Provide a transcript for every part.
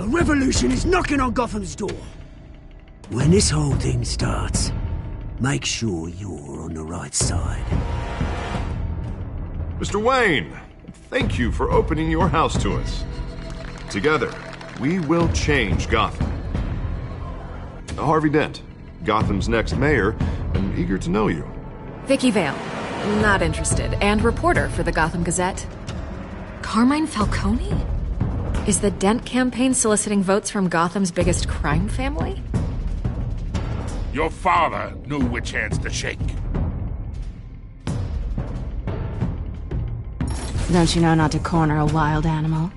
A revolution is knocking on Gotham's door. When this whole thing starts, make sure you're on the right side. Mr. Wayne, thank you for opening your house to us. Together, we will change Gotham. Harvey Dent, Gotham's next mayor, and eager to know you. Vicky Vale, not interested, and reporter for the Gotham Gazette. Carmine Falcone? Is the Dent campaign soliciting votes from Gotham's biggest crime family? Your father knew which hands to shake. Don't you know not to corner a wild animal?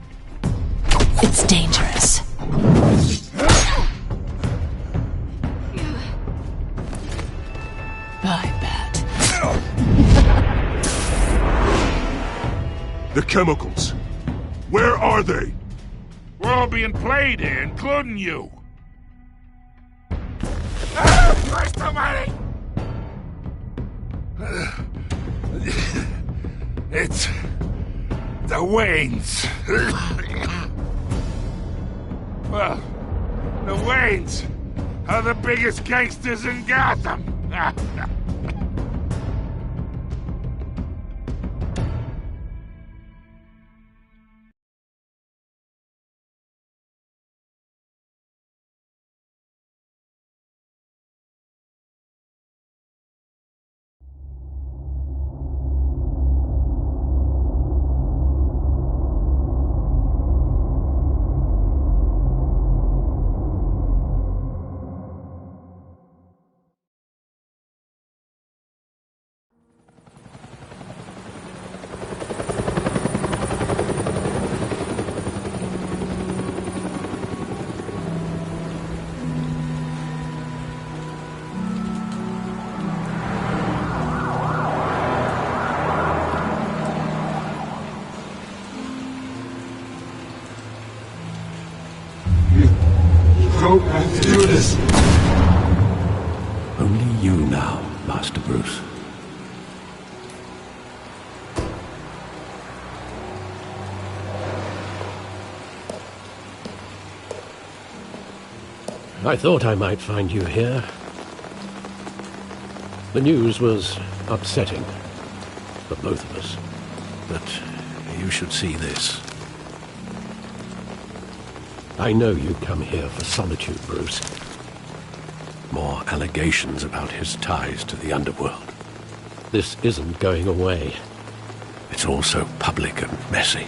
It's dangerous. I bet. The chemicals. Where are they? We're all being played here, including you. Christ almighty! It's the Waynes. Well, the Waynes are the biggest gangsters in Gotham. Don't have to do this. Only you now, Master Bruce. I thought I might find you here. The news was upsetting for both of us. But you should see this. I know you come here for solitude, Bruce. More allegations about his ties to the underworld. This isn't going away. It's all so public and messy.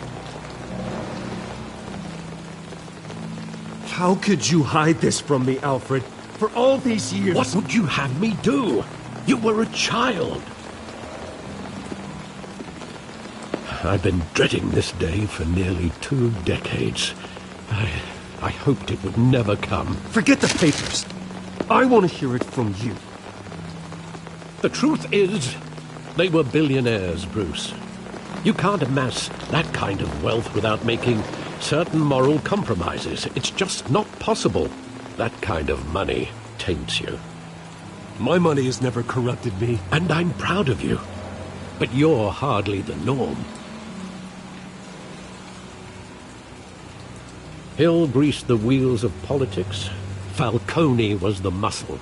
How could you hide this from me, Alfred? For all these years... What would you have me do? You were a child. I've been dreading this day for nearly 2 decades. I hoped it would never come. Forget the papers. I want to hear it from you. The truth is, they were billionaires, Bruce. You can't amass that kind of wealth without making certain moral compromises. It's just not possible. That kind of money taints you. My money has never corrupted me. And I'm proud of you. But you're hardly the norm. Hill greased the wheels of politics. Falcone was the muscle.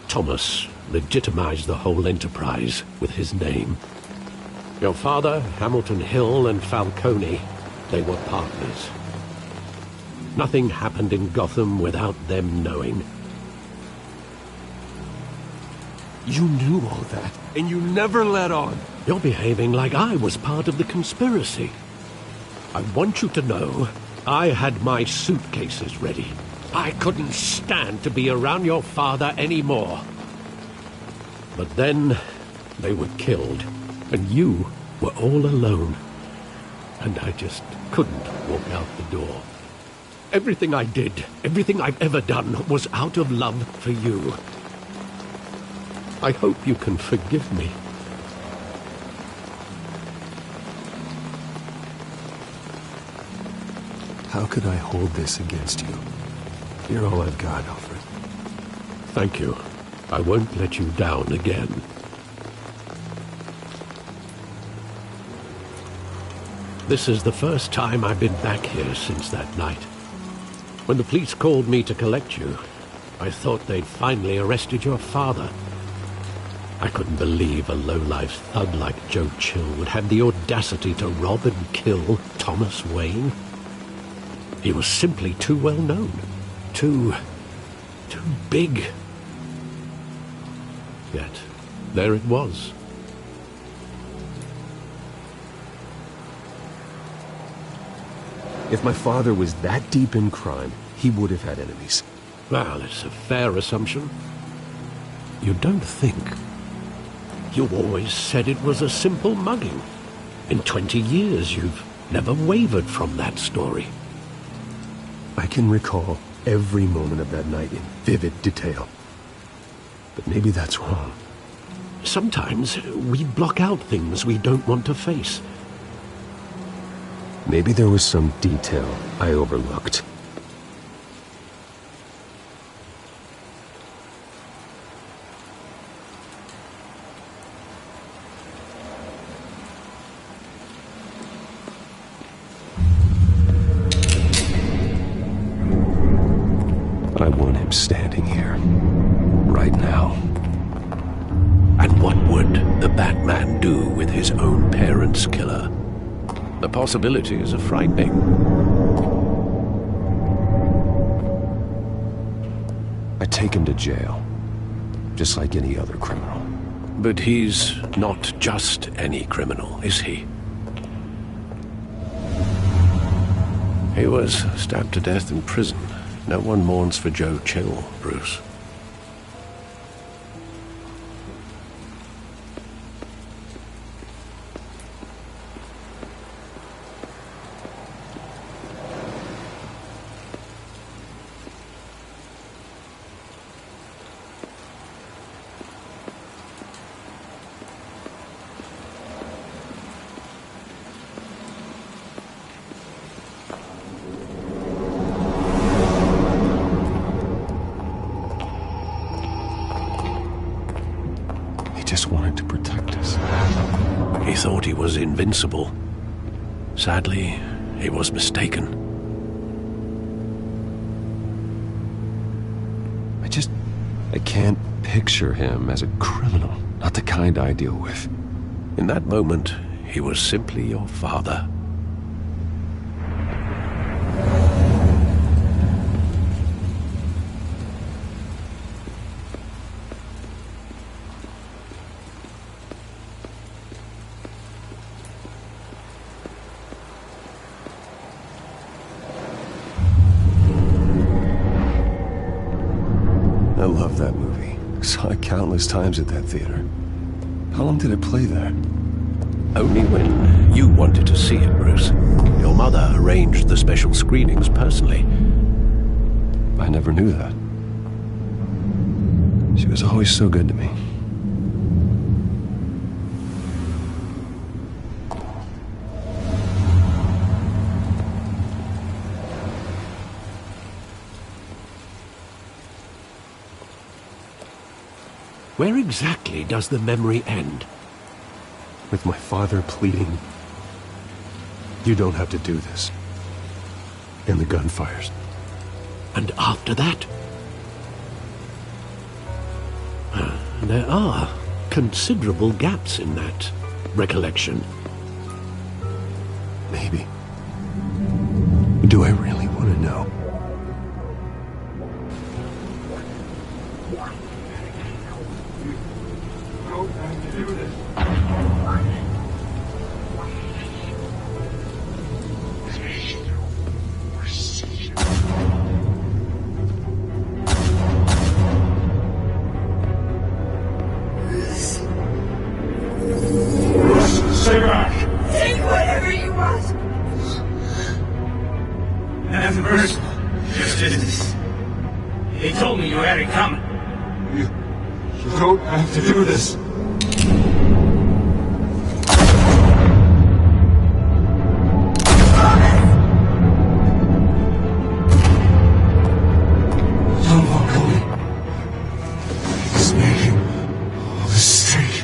Thomas legitimized the whole enterprise with his name. Your father, Hamilton Hill, and Falcone, they were partners. Nothing happened in Gotham without them knowing. You knew all that, and you never let on. You're behaving like I was part of the conspiracy. I want you to know I had my suitcases ready. I couldn't stand to be around your father anymore. But then they were killed, and you were all alone. And I just couldn't walk out the door. Everything I did, everything I've ever done, was out of love for you. I hope you can forgive me. How could I hold this against you? You're all I've got, Alfred. Thank you. I won't let you down again. This is the first time I've been back here since that night. When the police called me to collect you, I thought they'd finally arrested your father. I couldn't believe a low-life thug like Joe Chill would have the audacity to rob and kill Thomas Wayne. He was simply too well known. Too big. Yet, there it was. If my father was that deep in crime, he would have had enemies. Well, it's a fair assumption. You don't think. You always said it was a simple mugging. In 20 years, you've never wavered from that story. I can recall every moment of that night in vivid detail. But maybe that's wrong. Sometimes we block out things we don't want to face. Maybe there was some detail I overlooked. I want him standing here, right now. And what would the Batman do with his own parents' killer? The possibilities are frightening. I take him to jail, just like any other criminal. But he's not just any criminal, is he? He was stabbed to death in prison. No one mourns for Joe Chill, Bruce. Just wanted to protect us. He thought he was invincible. Sadly, he was mistaken. I can't picture him as a criminal. Not the kind I deal with. In that moment, he was simply your father. I love that movie. Saw it countless times at that theater. How long did it play there? Only when you wanted to see it, Bruce. Your mother arranged the special screenings personally. I never knew that. She was always so good to me. Where exactly does the memory end? With my father pleading, "You don't have to do this." And the gunfires. And after that? There are considerable gaps in that recollection. Maybe. Do I really want to know? Stay back! Take whatever you want! Nothing personal. Just business. He told me you had it coming. You don't have to do this. Don't walk away. It's making all this straight.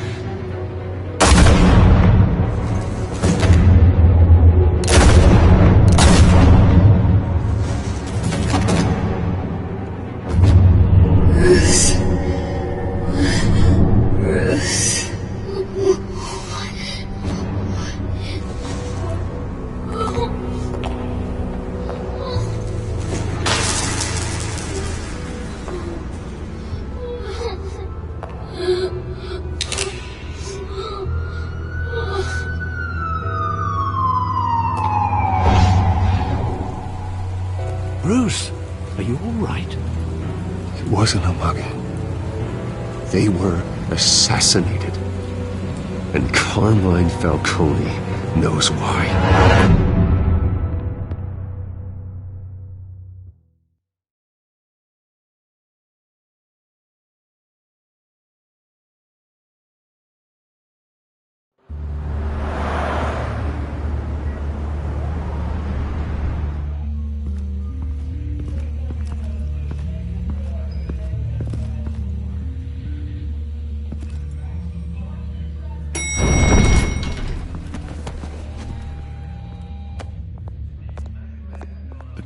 Bruce, are you all right? It wasn't a mugging. They were assassinated. And Carmine Falcone knows why.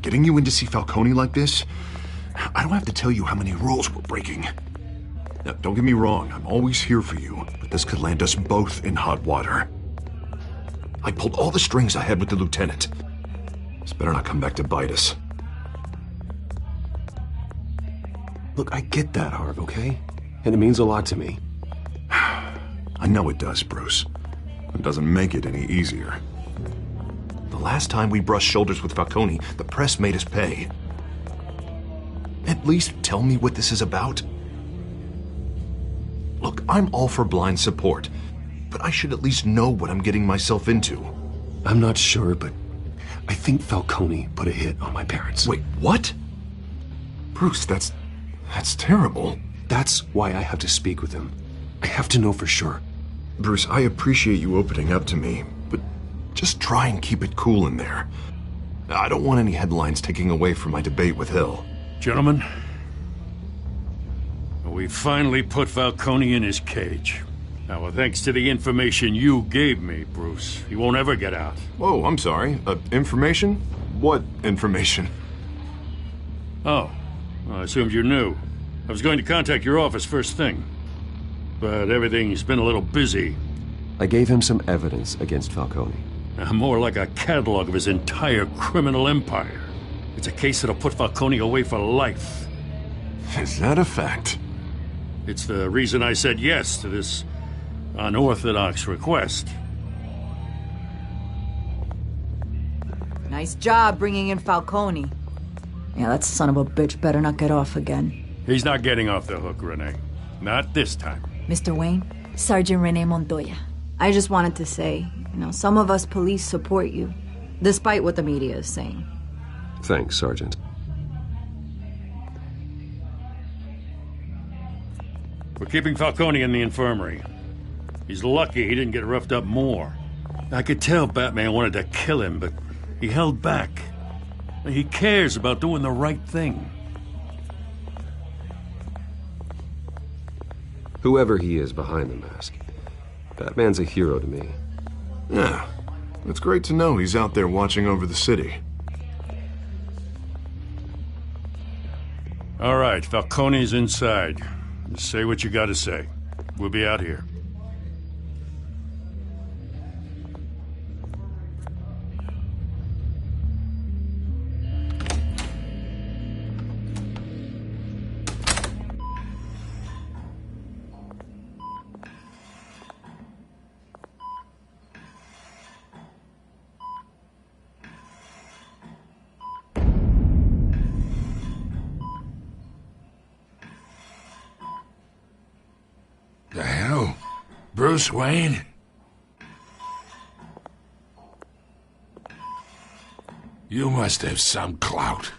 Getting you in to see Falcone like this? I don't have to tell you how many rules we're breaking. Now, don't get me wrong, I'm always here for you, but this could land us both in hot water. I pulled all the strings I had with the lieutenant. This better not come back to bite us. Look, I get that, Harv, okay? And it means a lot to me. I know it does, Bruce. It doesn't make it any easier. The last time we brushed shoulders with Falcone, the press made us pay. At least tell me what this is about. Look, I'm all for blind support, but I should at least know what I'm getting myself into. I'm not sure, but I think Falcone put a hit on my parents. Wait, what? Bruce, that's terrible. That's why I have to speak with him. I have to know for sure. Bruce, I appreciate you opening up to me, but just try and keep it cool in there. I don't want any headlines taking away from my debate with Hill. Gentlemen, we finally put Falcone in his cage. Now, thanks to the information you gave me, Bruce, he won't ever get out. Whoa, I'm sorry. Information? What information? Oh, well, I assumed you knew. I was going to contact your office first thing, but everything's been a little busy. I gave him some evidence against Falcone. More like a catalog of his entire criminal empire. It's a case that'll put Falcone away for life. Is that a fact? It's the reason I said yes to this unorthodox request. Nice job bringing in Falcone. Yeah, that son of a bitch better not get off again. He's not getting off the hook, Renee. Not this time. Mr. Wayne, Sergeant Renee Montoya. I just wanted to say, some of us police support you, despite what the media is saying. Thanks, Sergeant. We're keeping Falcone in the infirmary. He's lucky he didn't get roughed up more. I could tell Batman wanted to kill him, but he held back. He cares about doing the right thing. Whoever he is behind the mask, Batman's a hero to me. Yeah, it's great to know he's out there watching over the city. All right, Falcone's inside. Just say what you gotta say. We'll be out here. The hell? Bruce Wayne? You must have some clout.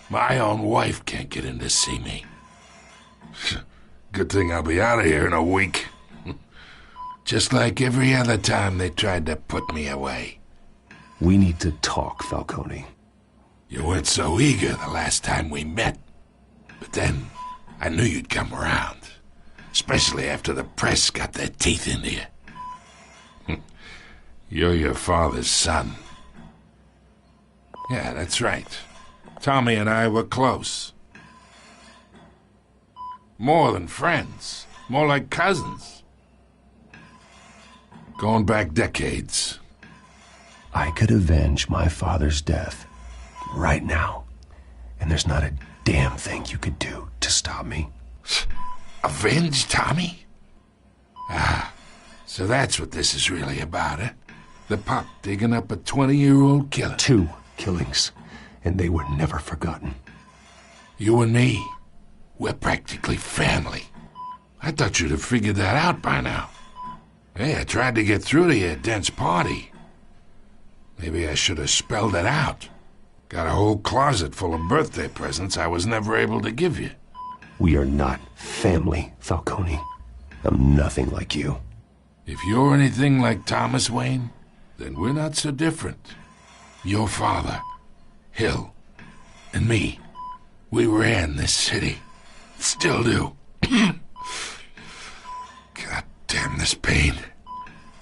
My own wife can't get in to see me. Good thing I'll be out of here in a week. Just like every other time they tried to put me away. We need to talk, Falcone. You weren't so eager the last time we met. But then, I knew you'd come around. Especially after the press got their teeth into you. You're your father's son. Yeah, that's right. Tommy and I were close. More than friends. More like cousins. Going back decades. I could avenge my father's death right now. And there's not a damn thing you could do to stop me. Avenge Tommy? Ah, so that's what this is really about, eh? The pop digging up a 20-year-old killer. 2 killings. and they were never forgotten. You and me, we're practically family. I thought you'd have figured that out by now. Hey, I tried to get through to you at Dent's party. Maybe I should have spelled it out. Got a whole closet full of birthday presents I was never able to give you. We are not family, Falcone. I'm nothing like you. If you're anything like Thomas Wayne, then we're not so different. Your father, Hill, and me, we ran this city. Still do. God damn this pain.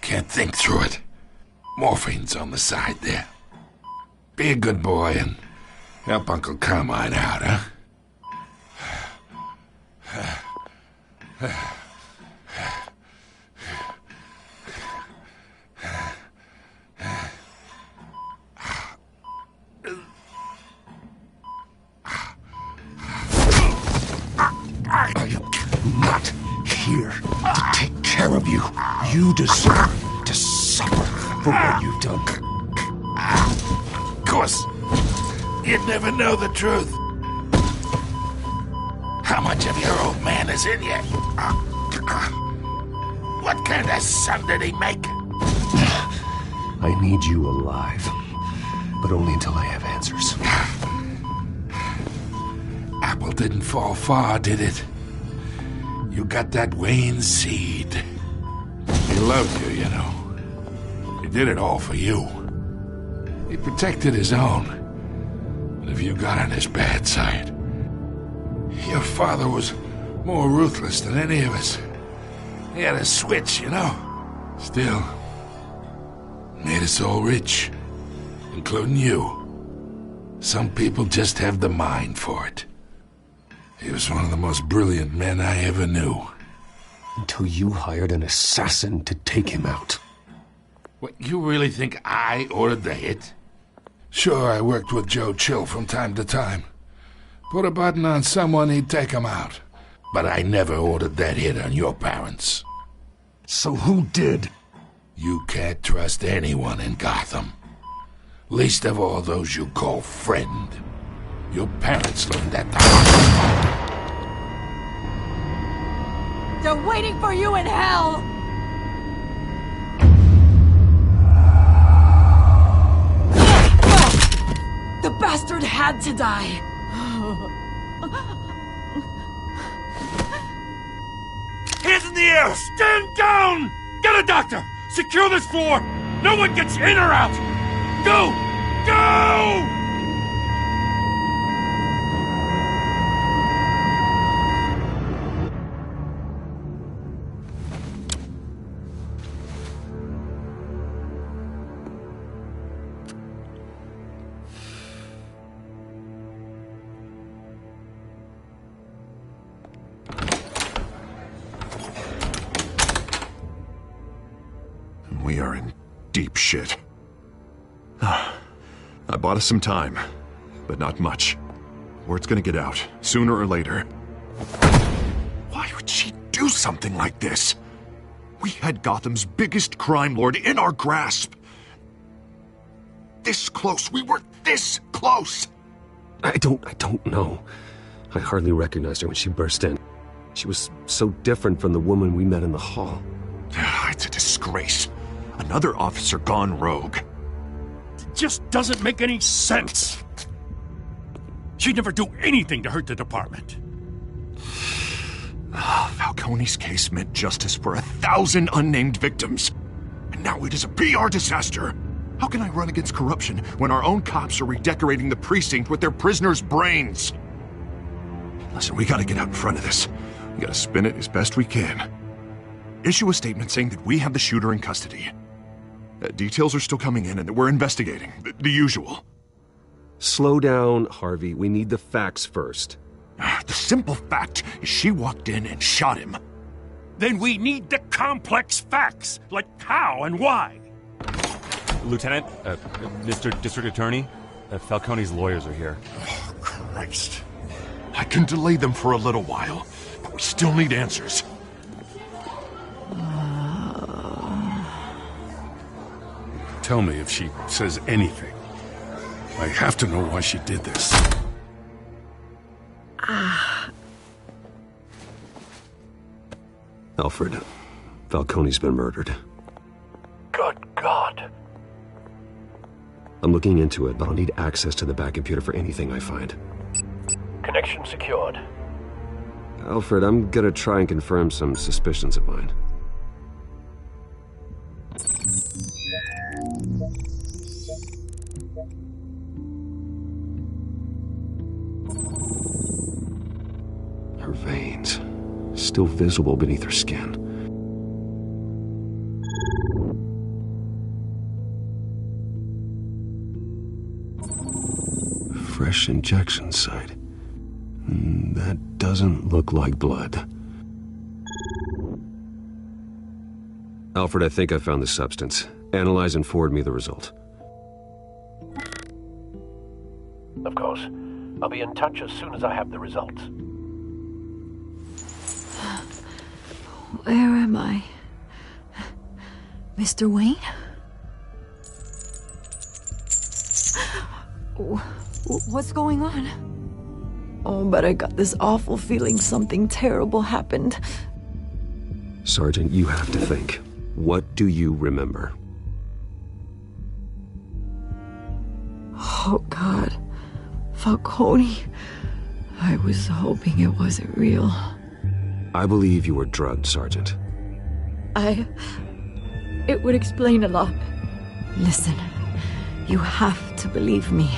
Can't think through it. Morphine's on the side there. Be a good boy and help Uncle Carmine out, huh? I am not here to take care of you. You deserve to suffer for what you've done. Of course, you'd never know the truth. How much of your old man is in you? What kind of son did he make? I need you alive, but only until I have answers. Apple didn't fall far, did it? You got that Wayne seed. He loved you, you know. He did it all for you. He protected his own. But if you got on his bad side, your father was more ruthless than any of us. He had a switch, you know. Still, made us all rich, including you. Some people just have the mind for it. He was one of the most brilliant men I ever knew. Until you hired an assassin to take him out. What, you really think I ordered the hit? Sure, I worked with Joe Chill from time to time. Put a button on someone, he'd take him out. But I never ordered that hit on your parents. So who did? You can't trust anyone in Gotham. Least of all those you call friend. Your parents learned that the hard way. They're waiting for you in hell! The bastard had to die! Hands in the air! Stand down! Get a doctor! Secure this floor! No one gets in or out! Go! Go! We are in deep shit. I bought us some time, but not much. Word's gonna get out, sooner or later. Why would she do something like this? We had Gotham's biggest crime lord in our grasp. This close, we were this close! I don't know. I hardly recognized her when she burst in. She was so different from the woman we met in the hall. It's a disgrace. Another officer gone rogue. It just doesn't make any sense. She'd never do anything to hurt the department. Falcone's case meant justice for 1,000 unnamed victims. And now it is a PR disaster. How can I run against corruption when our own cops are redecorating the precinct with their prisoners' brains? Listen, we gotta get out in front of this. We gotta spin it as best we can. Issue a statement saying that we have the shooter in custody. Details are still coming in and that we're investigating. The usual. Slow down, Harvey. We need the facts first. The simple fact is she walked in and shot him. Then we need the complex facts, like how and why. Lieutenant, Mr. District Attorney, Falcone's lawyers are here. Oh, Christ. I can delay them for a little while, but we still need answers. Tell me if she says anything. I have to know why she did this. Alfred, Falcone's been murdered. Good God. I'm looking into it, but I'll need access to the back computer for anything I find. Connection secured. Alfred, I'm gonna try and confirm some suspicions of mine. Her veins, still visible beneath her skin. Fresh injection site. That doesn't look like blood. Alfred, I think I found the substance. Analyze and forward me the result. Of course. I'll be in touch as soon as I have the results. Where am I? Mr. Wayne? What's going on? Oh, but I got this awful feeling something terrible happened. Sergeant, you have to think. What do you remember? Oh, God. Falcone. I was hoping it wasn't real. I believe you were drugged, Sergeant. It would explain a lot. Listen, you have to believe me.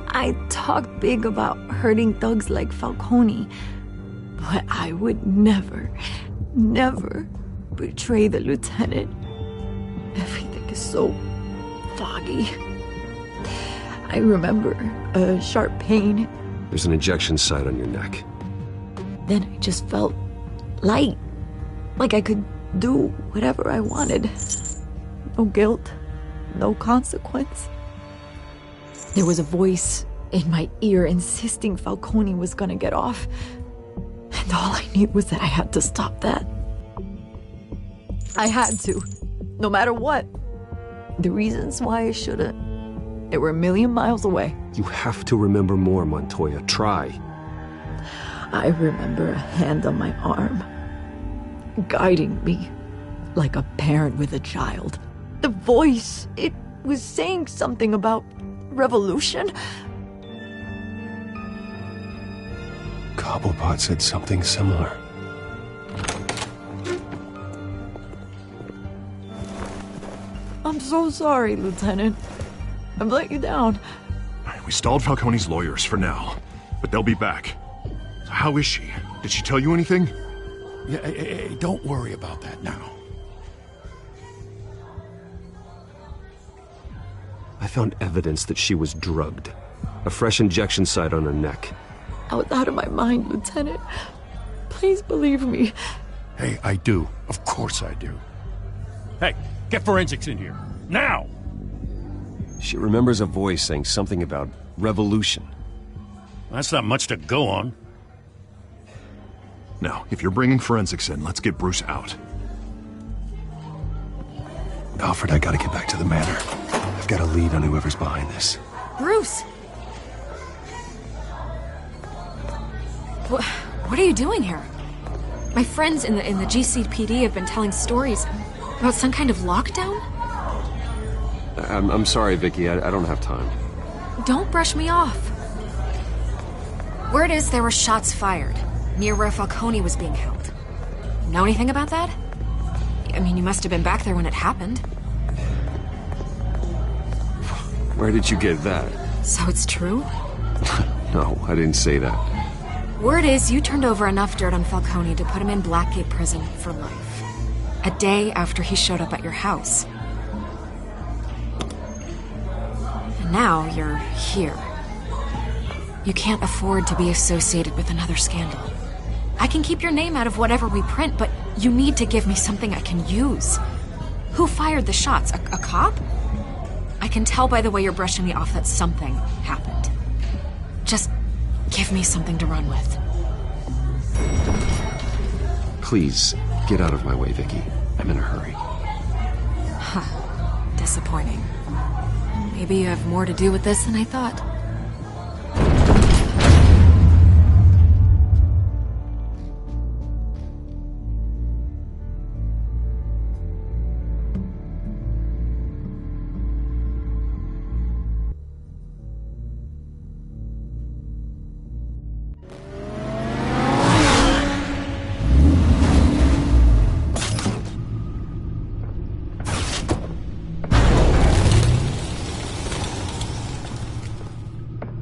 I talked big about hurting thugs like Falcone, but I would never betray the lieutenant. Everything is so foggy. I remember a sharp pain. There's an injection site on your neck. Then I just felt light, like I could do whatever I wanted. No guilt, no consequence. There was a voice in my ear insisting Falcone was gonna get off. And all I knew was that I had to stop that. I had to, no matter what. The reasons why I shouldn't, they were a million miles away. You have to remember more, Montoya. Try. I remember a hand on my arm, guiding me like a parent with a child. The voice, it was saying something about revolution. Cobblepot said something similar. I'm so sorry, Lieutenant. I've let you down. We stalled Falcone's lawyers for now, but they'll be back. So how is she? Did she tell you anything? Yeah, hey, don't worry about that now. I found evidence that she was drugged. A fresh injection site on her neck. I was out of my mind, Lieutenant. Please believe me. Hey, I do. Of course I do. Hey, get forensics in here. Now! She remembers a voice saying something about revolution. That's not much to go on. Now, if you're bringing forensics in, let's get Bruce out. Alfred, I gotta get back to the manor. I've got a lead on whoever's behind this. Bruce! What are you doing here? My friends in the GCPD have been telling stories about some kind of lockdown? I'm sorry, Vicky. I don't have time. Don't brush me off. Word is there were shots fired near where Falcone was being held. Know anything about that? I mean, you must have been back there when it happened. Where did you get that? So it's true? No, I didn't say that. Word is you turned over enough dirt on Falcone to put him in Blackgate Prison for life. A day after he showed up at your house. And now you're here. You can't afford to be associated with another scandal. I can keep your name out of whatever we print, but you need to give me something I can use. Who fired the shots? A cop? I can tell by the way you're brushing me off that something happened. Just give me something to run with. Please, get out of my way, Vicky. I'm in a hurry. Huh. Disappointing. Maybe you have more to do with this than I thought.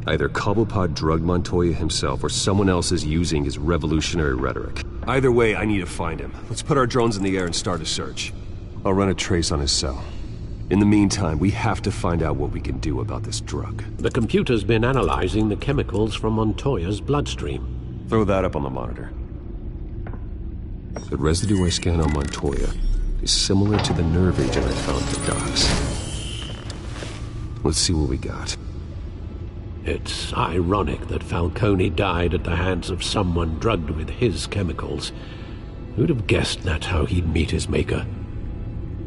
Either Cobblepot drugged Montoya himself or someone else is using his revolutionary rhetoric. Either way, I need to find him. Let's put our drones in the air and start a search. I'll run a trace on his cell. In the meantime, we have to find out what we can do about this drug. The computer's been analyzing the chemicals from Montoya's bloodstream. Throw that up on the monitor. The residue I scanned on Montoya is similar to the nerve agent I found at the docks. Let's see what we got. It's ironic that Falcone died at the hands of someone drugged with his chemicals. Who'd have guessed that's how he'd meet his maker?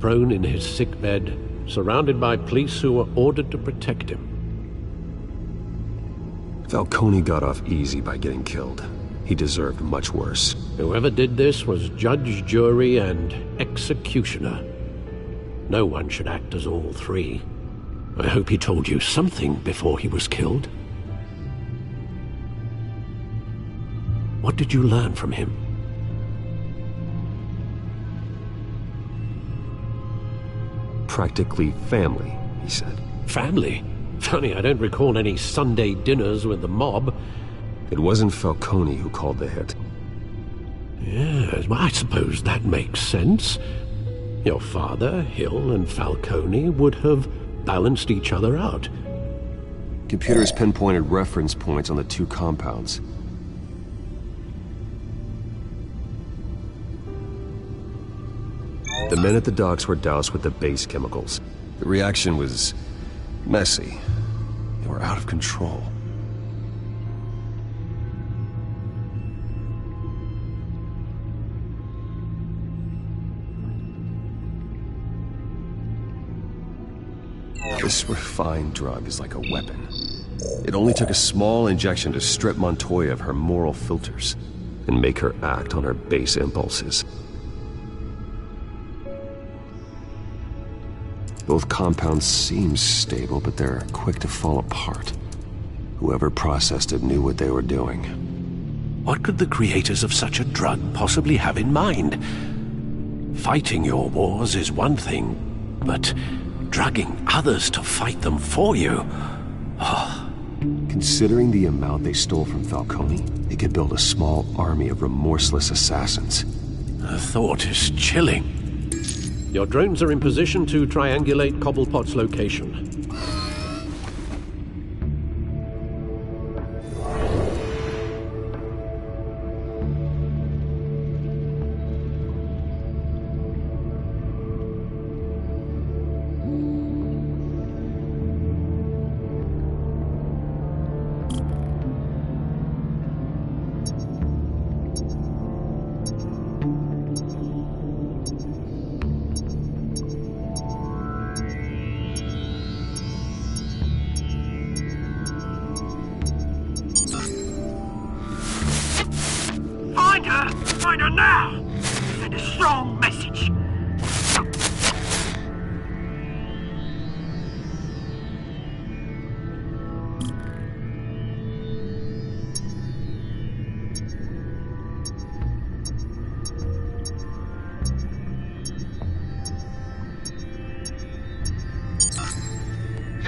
Prone in his sickbed, surrounded by police who were ordered to protect him. Falcone got off easy by getting killed. He deserved much worse. Whoever did this was judge, jury, and executioner. No one should act as all three. I hope he told you something before he was killed. What did you learn from him? Practically family, he said. Family? Funny, I don't recall any Sunday dinners with the mob. It wasn't Falcone who called the hit. Yes, well, I suppose that makes sense. Your father, Hill, and Falcone would have balanced each other out. Computers pinpointed reference points on the two compounds. The men at the docks were doused with the base chemicals. The reaction was messy. They were out of control. This refined drug is like a weapon. It only took a small injection to strip Montoya of her moral filters and make her act on her base impulses. Both compounds seem stable, but they're quick to fall apart. Whoever processed it knew what they were doing. What could the creators of such a drug possibly have in mind? Fighting your wars is one thing, but drugging others to fight them for you? Oh. Considering the amount they stole from Falcone, they could build a small army of remorseless assassins. The thought is chilling. Your drones are in position to triangulate Cobblepot's location. Find her now! Send a strong message.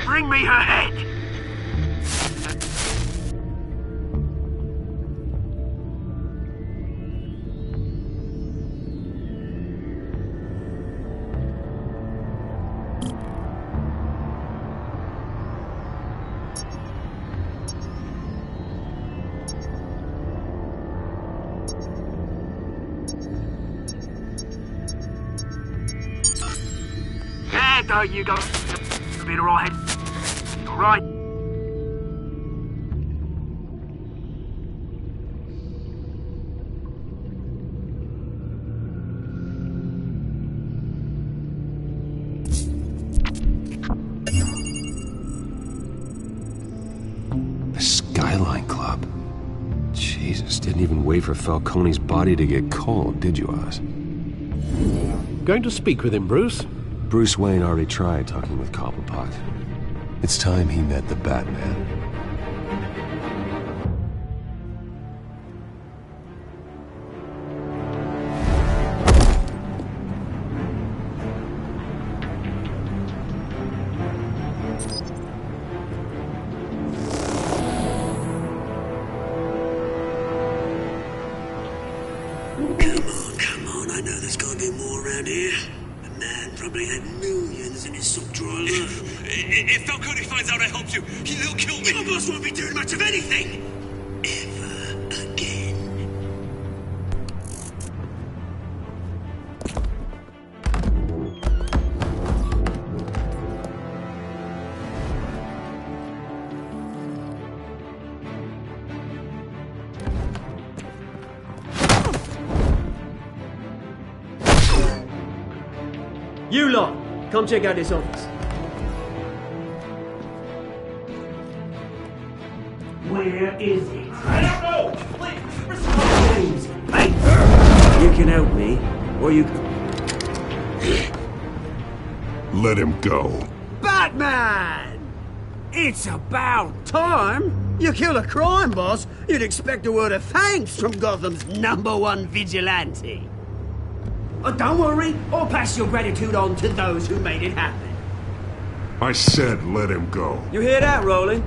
Bring me her head! There you go. You'll be alright. Alright. Skyline Club. Jesus, didn't even wait for Falcone's body to get cold, did you, Oz? Going to speak with him, Bruce? Bruce Wayne already tried talking with Cobblepot. It's time he met the Batman. Come on, I know there's gotta be more around here. The man probably had millions in his sock drawer. If Falcone finds out I helped you, he'll kill me. Your boss won't be doing much of anything. Ever again. You lot, come check out this office. Where is it? I don't know! Please, Hey! You can help me, or you can... Let him go. Batman! It's about time! You kill a crime boss, you'd expect a word of thanks from Gotham's #1 vigilante. Oh, don't worry, I'll pass your gratitude on to those who made it happen. I said let him go. You hear that, Roland?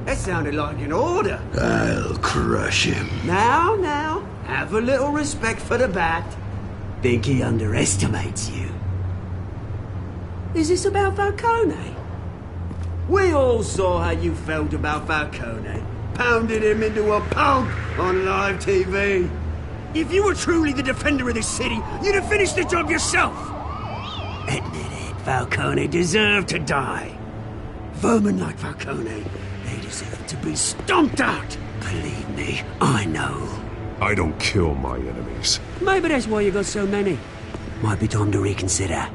That sounded like an order. I'll crush him. Now, have a little respect for the Bat. Think he underestimates you. Is this about Falcone? We all saw how you felt about Falcone. Pounded him into a pulp on live TV. If you were truly the defender of this city, you'd have finished the job yourself. Admit it, Falcone deserved to die. Vermin like Falcone, they deserve to be stomped out. Believe me, I know. I don't kill my enemies. Maybe that's why you got so many. Might be time to reconsider.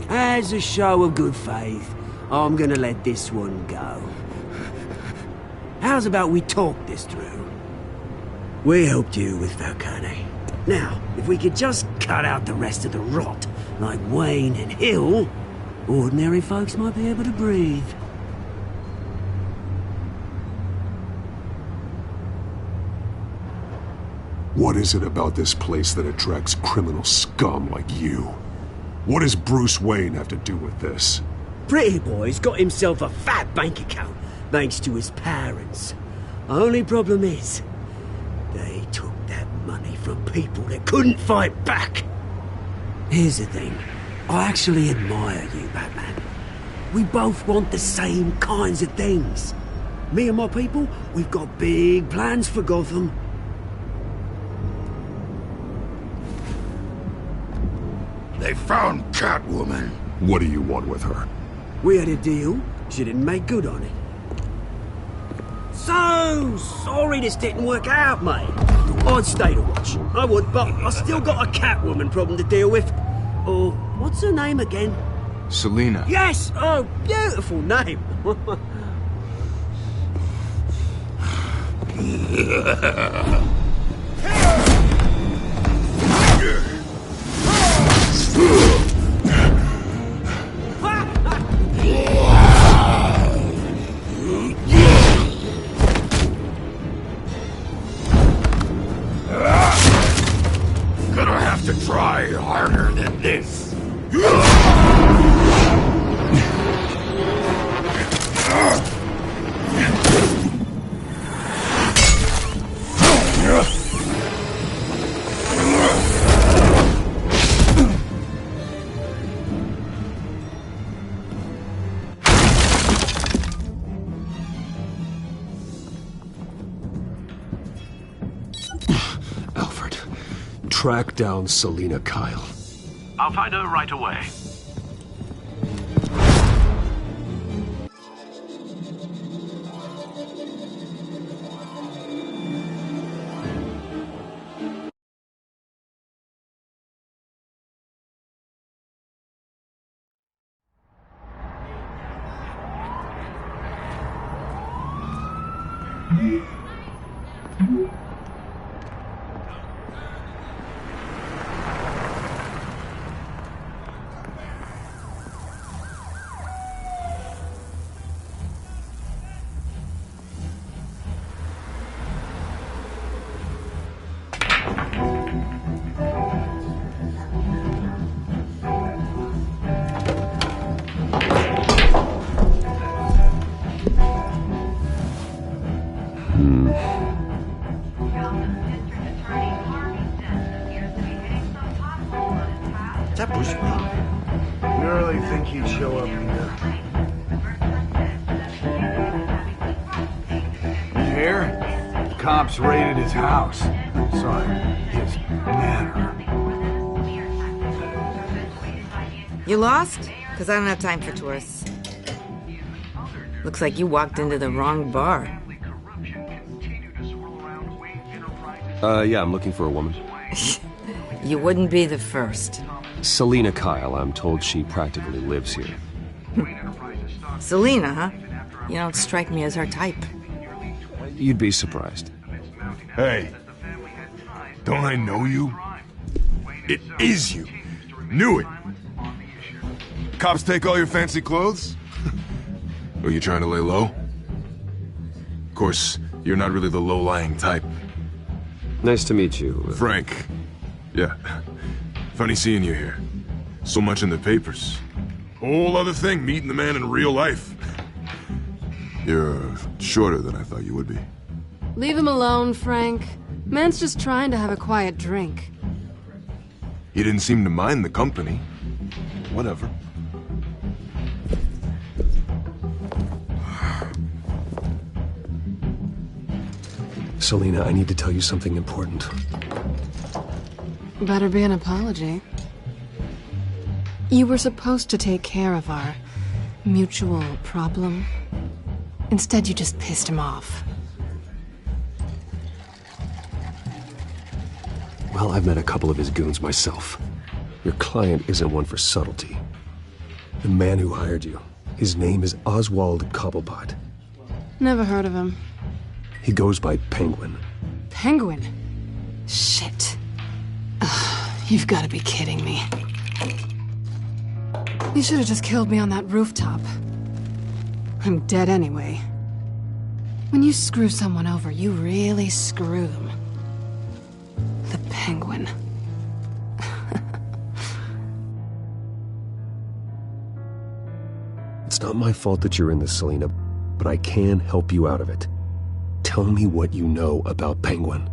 As a show of good faith, I'm gonna let this one go. How's about we talk this through? We helped you with Falcone. Now, if we could just cut out the rest of the rot, like Wayne and Hill, ordinary folks might be able to breathe. What is it about this place that attracts criminal scum like you? What does Bruce Wayne have to do with this? Pretty Boy's got himself a fat bank account, thanks to his parents. Only problem is, they took that money from people that couldn't fight back. Here's the thing. I actually admire you, Batman. We both want the same kinds of things. Me and my people, we've got big plans for Gotham. They found Catwoman. What do you want with her? We had a deal. She didn't make good on it. So sorry this didn't work out, mate. I'd stay to watch. I would, but I still got a Catwoman problem to deal with. Oh, what's her name again? Selina. Yes! Oh, beautiful name. Gonna have to try harder than this. Alfred, track down Selina Kyle. I'll find her right away. Is that Bruce Wayne? You really think he'd show up here? You hear? The cops raided his house. Sorry, his manor. You lost? Because I don't have time for tourists. Looks like you walked into the wrong bar. Yeah, I'm looking for a woman. You wouldn't be the first. Selina Kyle, I'm told she practically lives here. Selina, huh? You don't strike me as her type. You'd be surprised. Hey, don't I know you? It is you. Knew it. Cops take all your fancy clothes? Are you trying to lay low? Of course, you're not really the low-lying type. Nice to meet you. Frank. Yeah. Funny seeing you here. So much in the papers. Whole other thing, meeting the man in real life. You're shorter than I thought you would be. Leave him alone, Frank. Man's just trying to have a quiet drink. He didn't seem to mind the company. Whatever. Selina, I need to tell you something important. Better be an apology. You were supposed to take care of our mutual problem. Instead, you just pissed him off. Well, I've met a couple of his goons myself. Your client isn't one for subtlety. The man who hired you, his name is Oswald Cobblepot. Never heard of him. He goes by Penguin. Penguin? Shit. Ugh, you've got to be kidding me. You should have just killed me on that rooftop. I'm dead anyway. When you screw someone over, you really screw them. The Penguin. It's not my fault that you're in this, Selina, but I can help you out of it. Tell me what you know about Penguin.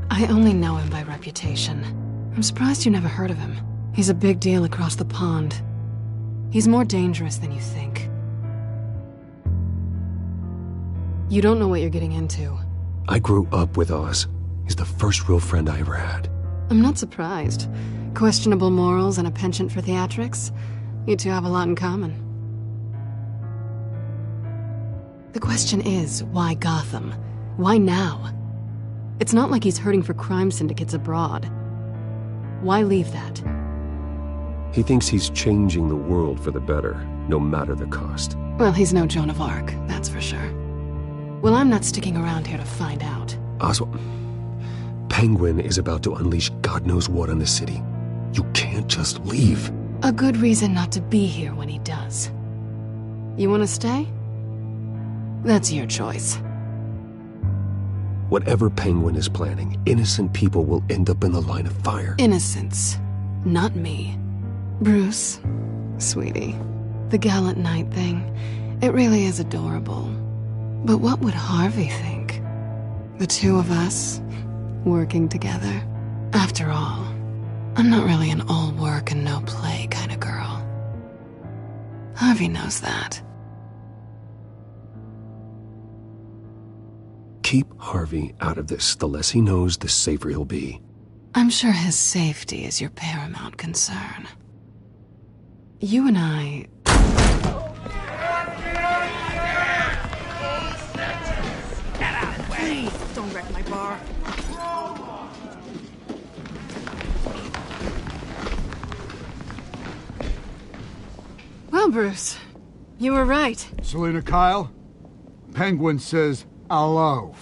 I only know him by reputation. I'm surprised you never heard of him. He's a big deal across the pond. He's more dangerous than you think. You don't know what you're getting into. I grew up with Oz. He's the first real friend I ever had. I'm not surprised. Questionable morals and a penchant for theatrics. You two have a lot in common. The question is, why Gotham? Why now? It's not like he's hurting for crime syndicates abroad. Why leave that? He thinks he's changing the world for the better, no matter the cost. Well, he's no Joan of Arc, that's for sure. Well, I'm not sticking around here to find out. Oswald, Penguin is about to unleash God knows what on the city. You can't just leave. A good reason not to be here when he does. You want to stay? That's your choice. Whatever Penguin is planning, innocent people will end up in the line of fire. Innocence, not me. Bruce, sweetie, the gallant knight thing, it really is adorable. But what would Harvey think? The two of us, working together. After all, I'm not really an all work and no play kind of girl. Harvey knows that. Keep Harvey out of this. The less he knows, the safer he'll be. I'm sure his safety is your paramount concern. You and I... Get out of the way! Please, don't wreck my bar. Well, Bruce, you were right. Selina Kyle, Penguin says hello.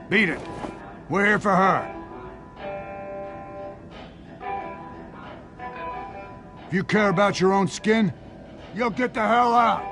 Beat it. We're here for her. If you care about your own skin, you'll get the hell out.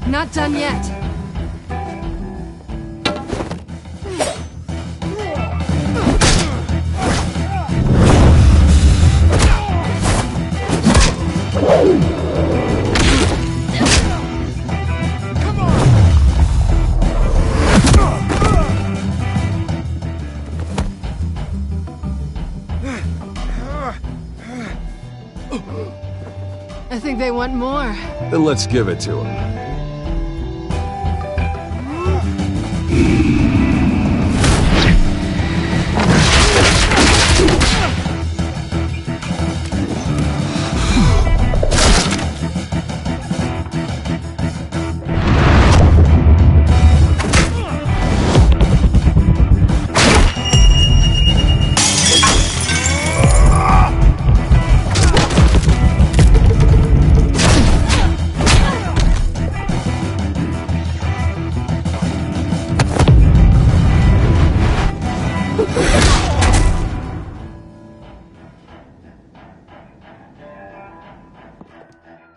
Not done yet. I think they want more. Then let's give it to them.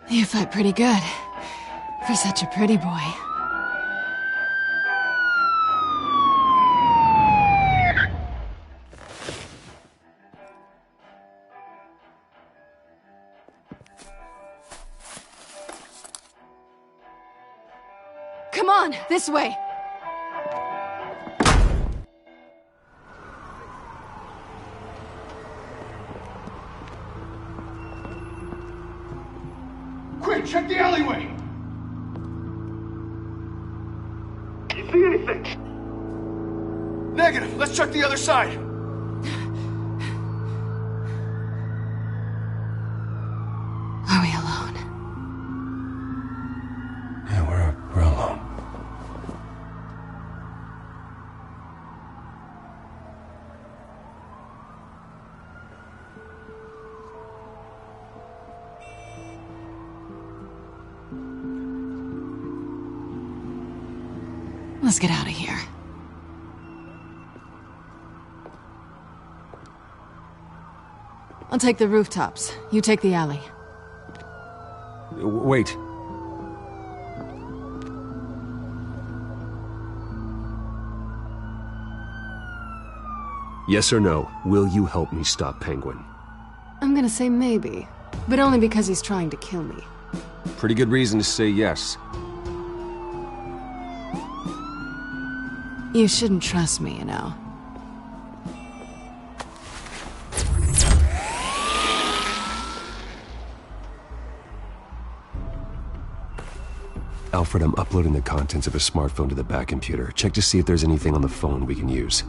You fight pretty good. For such a pretty boy. Come on, this way! Quick, check the alleyway! You see anything? Negative. Let's check the other side. Are we alone? Yeah, we're alone. Let's get out of here. I'll take the rooftops. You take the alley. Wait. Yes or no, will you help me stop Penguin? I'm gonna say maybe, but only because he's trying to kill me. Pretty good reason to say yes. You shouldn't trust me, you know. Alfred, I'm uploading the contents of a smartphone to the back computer. Check to see if there's anything on the phone we can use.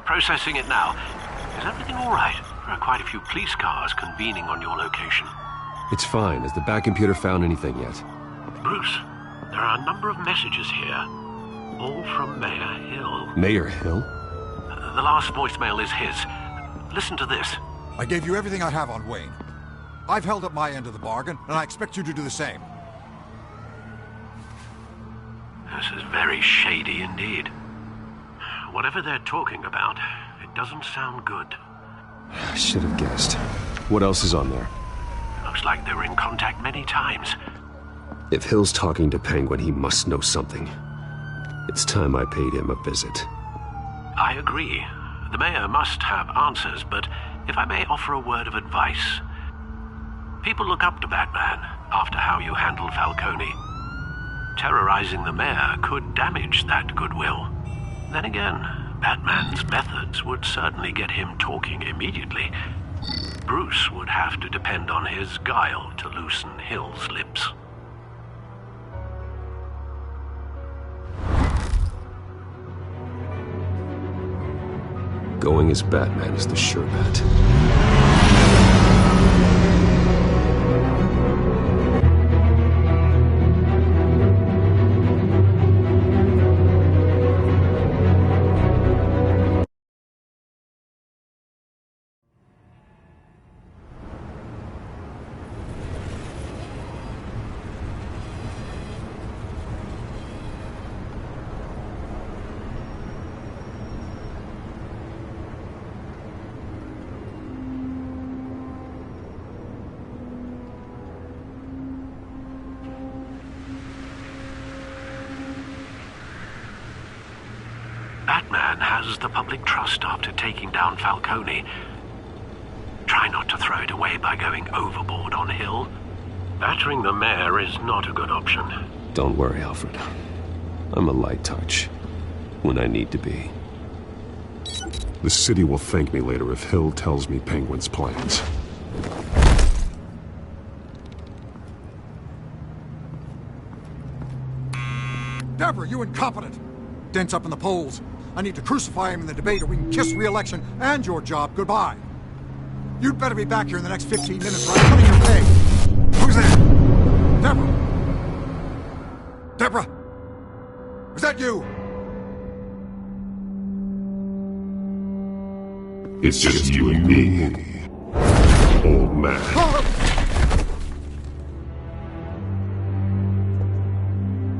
Processing it now. Is everything all right? There are quite a few police cars convening on your location. It's fine. Has the back computer found anything yet? Bruce, there are a number of messages here. All from Mayor Hill. Mayor Hill? The last voicemail is his. Listen to this. I gave you everything I have on Wayne. I've held up my end of the bargain, and I expect you to do the same. This is very shady indeed. Whatever they're talking about, it doesn't sound good. I should have guessed. What else is on there? Looks like they were in contact many times. If Hill's talking to Penguin, he must know something. It's time I paid him a visit. I agree. The mayor must have answers, but if I may offer a word of advice. People look up to Batman after how you handled Falcone. Terrorizing the mayor could damage that goodwill. Then again, Batman's methods would certainly get him talking immediately. Bruce would have to depend on his guile to loosen Hill's lips. Going as Batman is the sure bet. Batman has the public trust after taking down Falcone. Try not to throw it away by going overboard on Hill. Battering the mayor is not a good option. Don't worry, Alfred. I'm a light touch. When I need to be. The city will thank me later if Hill tells me Penguin's plans. Deborah, you incompetent! Dent's up in the polls. I need to crucify him in the debate or we can kiss re-election and your job goodbye. You'd better be back here in the next 15 minutes or I'm cutting your pay. Who's there? Deborah? Deborah? Is that you? It's just you and me, old man.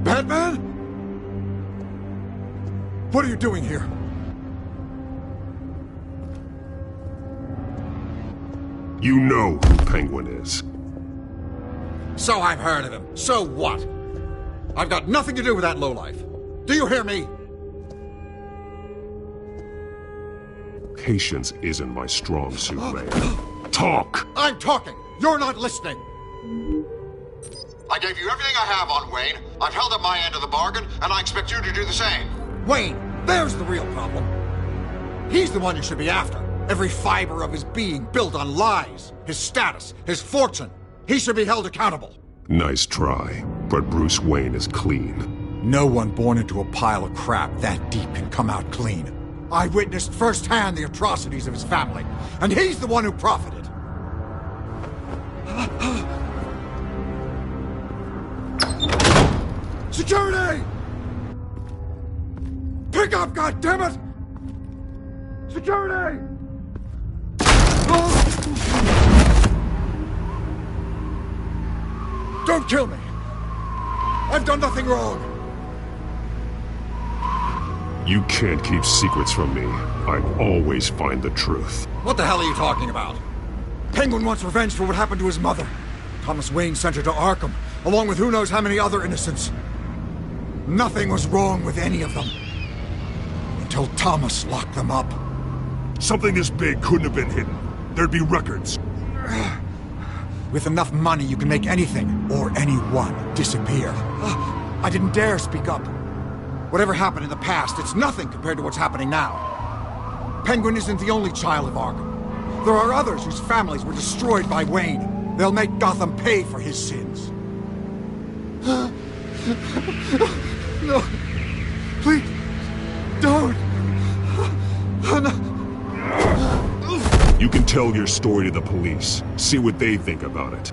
Batman? What are you doing here? You know who Penguin is. So I've heard of him. So what? I've got nothing to do with that lowlife. Do you hear me? Patience isn't my strong suit, man. Talk! I'm talking! You're not listening! I gave you everything I have on Wayne. I've held up my end of the bargain, and I expect you to do the same. Wayne, there's the real problem. He's the one you should be after. Every fiber of his being built on lies. His status, his fortune. He should be held accountable. Nice try, but Bruce Wayne is clean. No one born into a pile of crap that deep can come out clean. I witnessed firsthand the atrocities of his family, and he's the one who profited. Security! Pick up, goddammit! Security! Don't kill me! I've done nothing wrong! You can't keep secrets from me. I always find the truth. What the hell are you talking about? Penguin wants revenge for what happened to his mother. Thomas Wayne sent her to Arkham, along with who knows how many other innocents. Nothing was wrong with any of them. Until Thomas locked them up. Something this big couldn't have been hidden. There'd be records. With enough money, you can make anything, or anyone, disappear. I didn't dare speak up. Whatever happened in the past, it's nothing compared to what's happening now. Penguin isn't the only child of Arkham. There are others whose families were destroyed by Wayne. They'll make Gotham pay for his sins. No. Please. Don't. You can tell your story to the police. See what they think about it.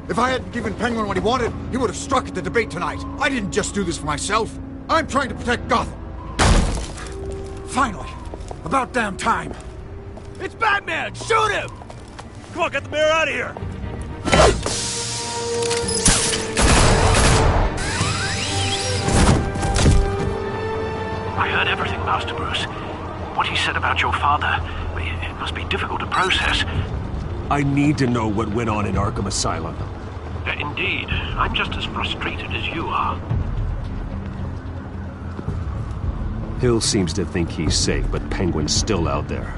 If I hadn't given Penguin what he wanted, he would have struck at the debate tonight. I didn't just do this for myself. I'm trying to protect Gotham. Finally. About damn time. It's Batman! Shoot him! Come on, get the mayor out of here! I heard everything, Master Bruce. What he said about your father, it must be difficult to process. I need to know what went on in Arkham Asylum. Indeed. I'm just as frustrated as you are. Hill seems to think he's safe, but Penguin's still out there.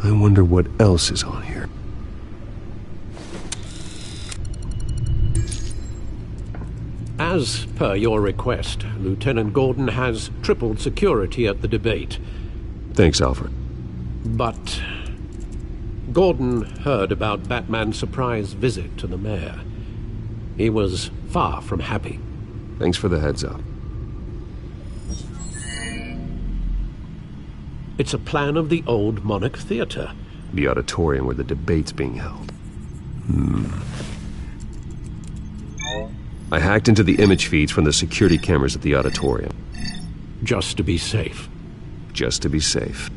I wonder what else is on here. As per your request, Lieutenant Gordon has tripled security at the debate. Thanks, Alfred. But Gordon heard about Batman's surprise visit to the mayor. He was far from happy. Thanks for the heads up. It's a plan of the old Monarch Theater. The auditorium where the debate's being held. I hacked into the image feeds from the security cameras at the auditorium. Just to be safe. Just to be safe.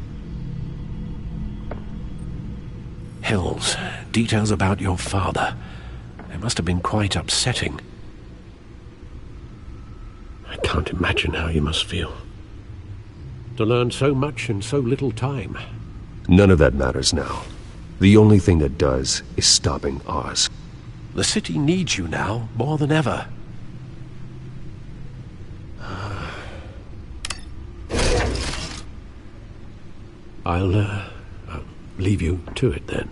Hills, details about your father. They must have been quite upsetting. I can't imagine how you must feel. To learn so much in so little time. None of that matters now. The only thing that does is stopping Oz. The city needs you now, more than ever. I'll leave you to it then.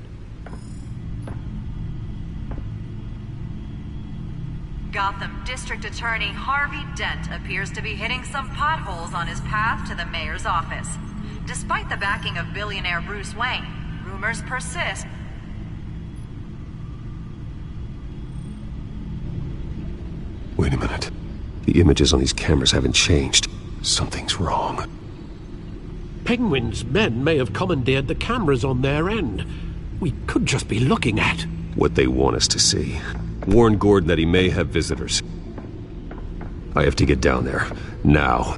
Gotham District Attorney Harvey Dent appears to be hitting some potholes on his path to the mayor's office. Despite the backing of billionaire Bruce Wayne, rumors persist. Wait a minute. The images on these cameras haven't changed. Something's wrong. Penguin's men may have commandeered the cameras on their end. We could just be looking at what they want us to see. Warn Gordon that he may have visitors. I have to get down there. Now.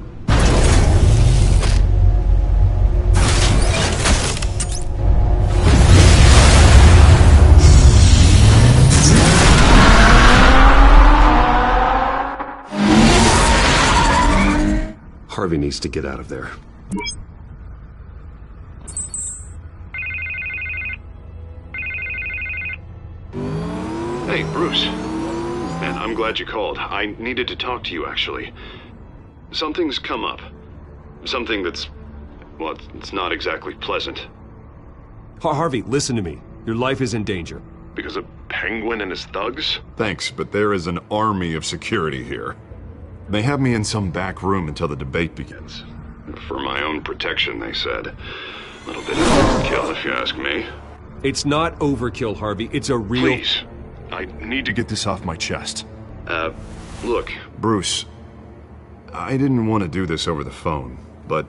Harvey needs to get out of there. Hey, Bruce. Man, I'm glad you called. I needed to talk to you, actually. Something's come up. Something that's... well, it's not exactly pleasant. Harvey, listen to me. Your life is in danger. Because of Penguin and his thugs? Thanks, but there is an army of security here. They have me in some back room until the debate begins. For my own protection, they said. A little bit of overkill, if you ask me. It's not overkill, Harvey. It's a real... Please. I need to get this off my chest. Look, Bruce. I didn't want to do this over the phone, but...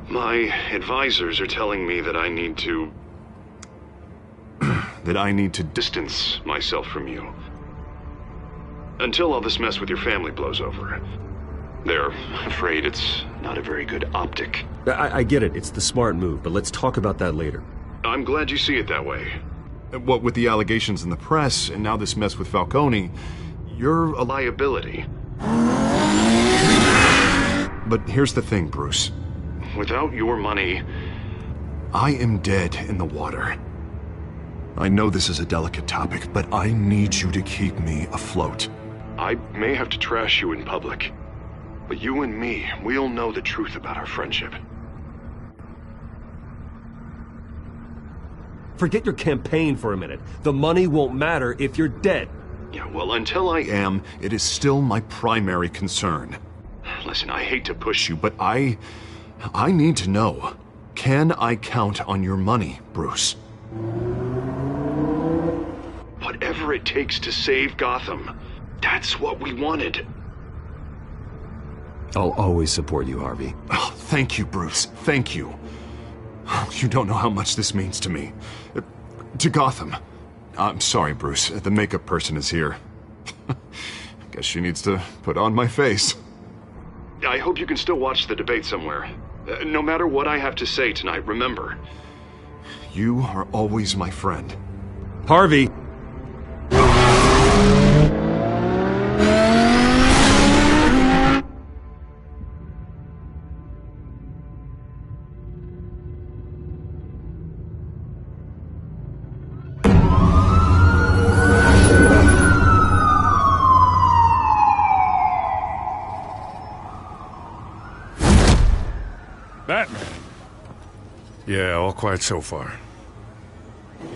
my advisors are telling me that I need to... that I need to distance myself from you. Until all this mess with your family blows over. They're afraid it's not a very good optic. I get it. It's the smart move, but let's talk about that later. I'm glad you see it that way. What with the allegations in the press, and now this mess with Falcone, you're a liability. But here's the thing, Bruce. Without your money, I am dead in the water. I know this is a delicate topic, but I need you to keep me afloat. I may have to trash you in public, but you and me, we'll know the truth about our friendship. Forget your campaign for a minute. The money won't matter if you're dead. Yeah, well, until I am, it is still my primary concern. Listen, I hate to push you, but I need to know. Can I count on your money, Bruce? whatever it takes to save Gotham. That's what we wanted. I'll always support you, Harvey. Oh, thank you, Bruce. Thank you. You don't know how much this means to me. To Gotham. I'm sorry, Bruce. The makeup person is here. Guess she needs to put on my face. I hope you can still watch the debate somewhere. No matter what I have to say tonight, remember, you are always my friend. Harvey! Batman. Yeah, all quiet so far.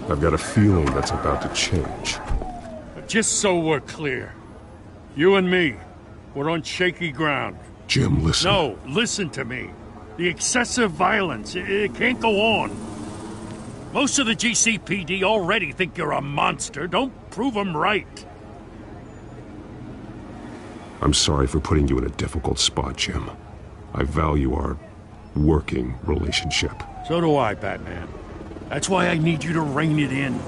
I've got a feeling that's about to change. Just so we're clear, you and me, we're on shaky ground. Jim, listen. No, listen to me. The excessive violence, it can't go on. Most of the GCPD already think you're a monster. Don't prove them right. I'm sorry for putting you in a difficult spot, Jim. I value our working relationship. So do I, Batman. That's why I need you to rein it in.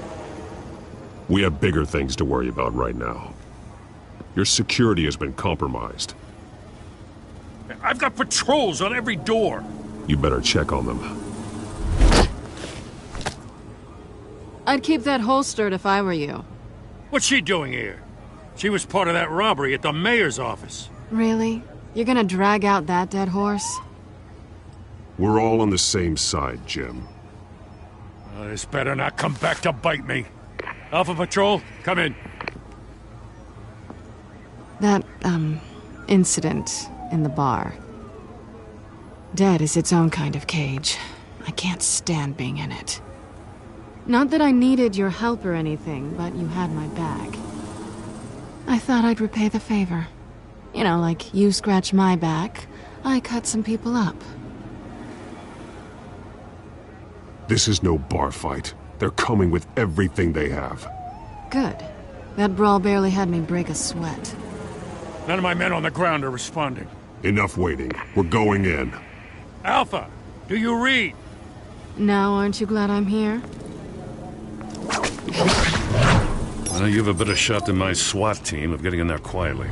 We have bigger things to worry about right now. Your security has been compromised. I've got patrols on every door. You better check on them. I'd keep that holstered if I were you. What's she doing here? She was part of that robbery at the mayor's office. Really? You're gonna drag out that dead horse? We're all on the same side, Jim. This better not come back to bite me. Alpha Patrol, come in. That, incident in the bar. Dead is its own kind of cage. I can't stand being in it. Not that I needed your help or anything, but you had my back. I thought I'd repay the favor. You know, like you scratch my back, I cut some people up. This is no bar fight. They're coming with everything they have. Good. That brawl barely had me break a sweat. None of my men on the ground are responding. Enough waiting. We're going in. Alpha, do you read? Now, aren't you glad I'm here? Well, you have a better shot than my SWAT team of getting in there quietly.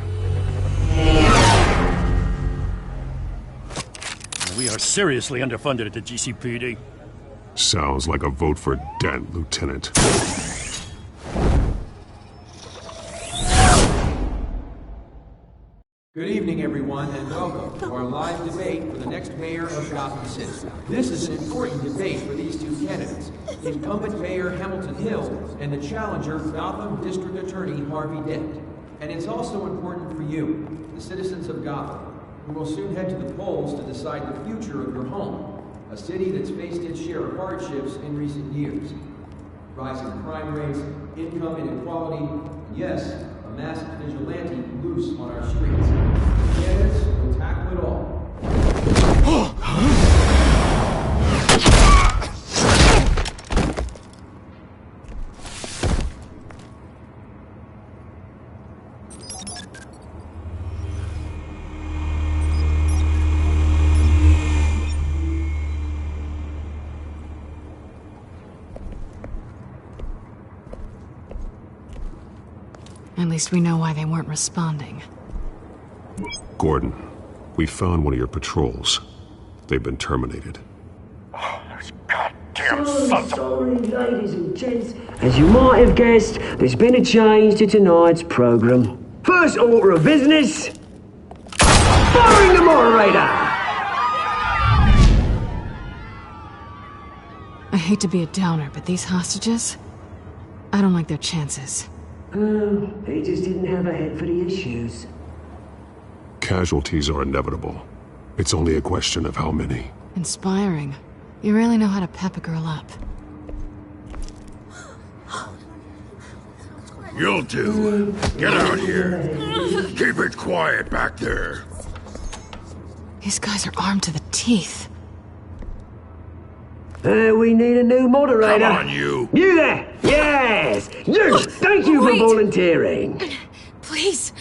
We are seriously underfunded at the GCPD. Sounds like a vote for Dent, Lieutenant. Good evening, everyone, and welcome to our live debate for the next mayor of Gotham City. This is an important debate for these two candidates, incumbent Mayor Hamilton Hill and the challenger, Gotham District Attorney Harvey Dent. And it's also important for you, the citizens of Gotham, who will soon head to the polls to decide the future of your home, a city that's faced its share of hardships in recent years. Rising crime rates, income inequality, and yes, a masked vigilante loose on our streets. The candidates will tackle it all. At least we know why they weren't responding. Gordon, we found one of your patrols. They've been terminated. Sorry, ladies and gents. As you might have guessed, there's been a change to tonight's program. First order of business, firing the moderator! I hate to be a downer, but these hostages, I don't like their chances. He just didn't have a head for the issues. Casualties are inevitable. It's only a question of how many. Inspiring. You really know how to pep a girl up. You'll do. Get out here. Keep it quiet back there. These guys are armed to the teeth. We need a new moderator. Come on, you. You there! Yes! You! Thank you for volunteering. Please,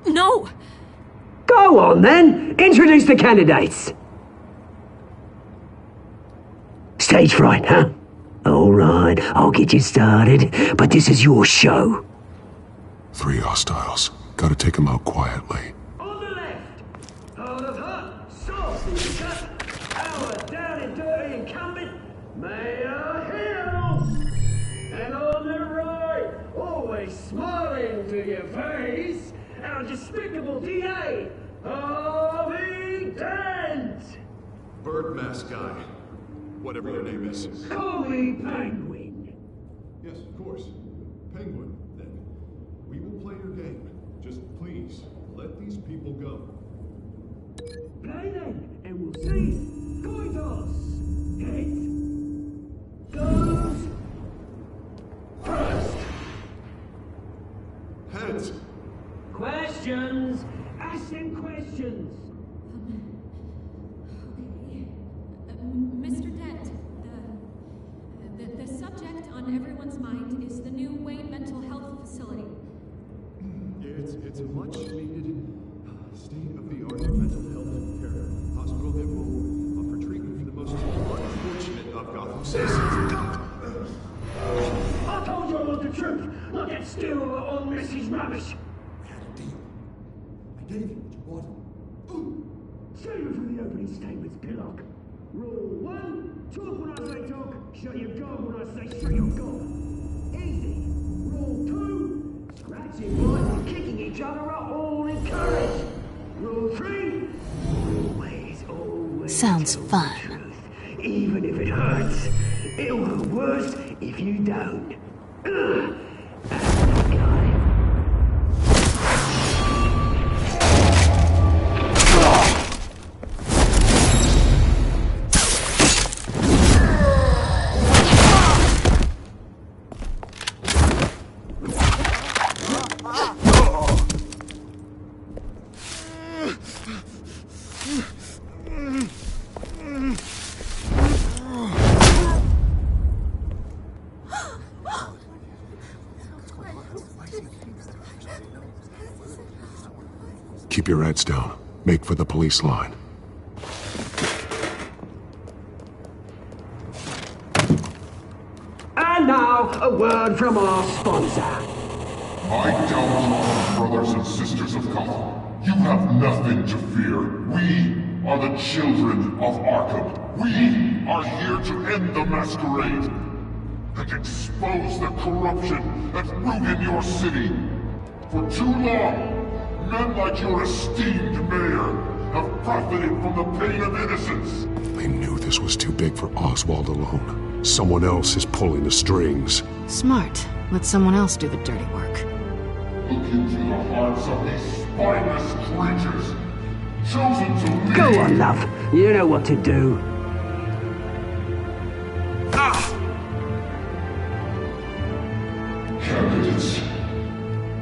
no. Go on, then. Introduce the candidates. Stage fright, huh? All right, I'll get you started, but this is your show. 3 hostiles. Gotta take them out quietly. On the left, hard of heart, saucy cut, our down and dirty incumbent, Mayor Hill. And on the right, always smiling to your face, our despicable DA, Harvey Dent. Bird mask guy. Whatever your name is. Call me Penguin. Yes, of course. Penguin, then. We will play your game. Just please, let these people go. Play then, and we'll see. Coin toss. Heads. Goes. First. Heads. Questions. Ask them questions. Mr. Dent, the subject on everyone's mind is the new Wayne Mental Health Facility. It's a much-needed state-of-the-art mental health care hospital that will offer treatment for the most unfortunate of Gotham citizens. I told you I want the truth. Look at still on Mrs. Rubbish. We had a deal. I gave you what you wanted. Save it for the opening statements, Pillock. Rule 1, talk when I say talk, shut your gob when I say shut your gob. Easy. Rule 2, scratching boys and kicking each other are all encouraged. Rule 3, always Sounds tell fun. the truth. Even if it hurts, it'll hurt worse if you don't. That's that guy. Keep your heads down. Make for the police line. And now, a word from our sponsor. My downfall, brothers and sisters of Gotham, you have nothing to fear. We are the children of Arkham. We are here to end the masquerade and expose the corruption that ruined your city. For too long, men like your esteemed mayor have profited from the pain of innocence. They knew this was too big for Oswald alone. Someone else is pulling the strings. Smart. Let someone else do the dirty work. Look into the hearts of these spineless creatures, chosen to lead. Go on, love. You know what to do. Candidates,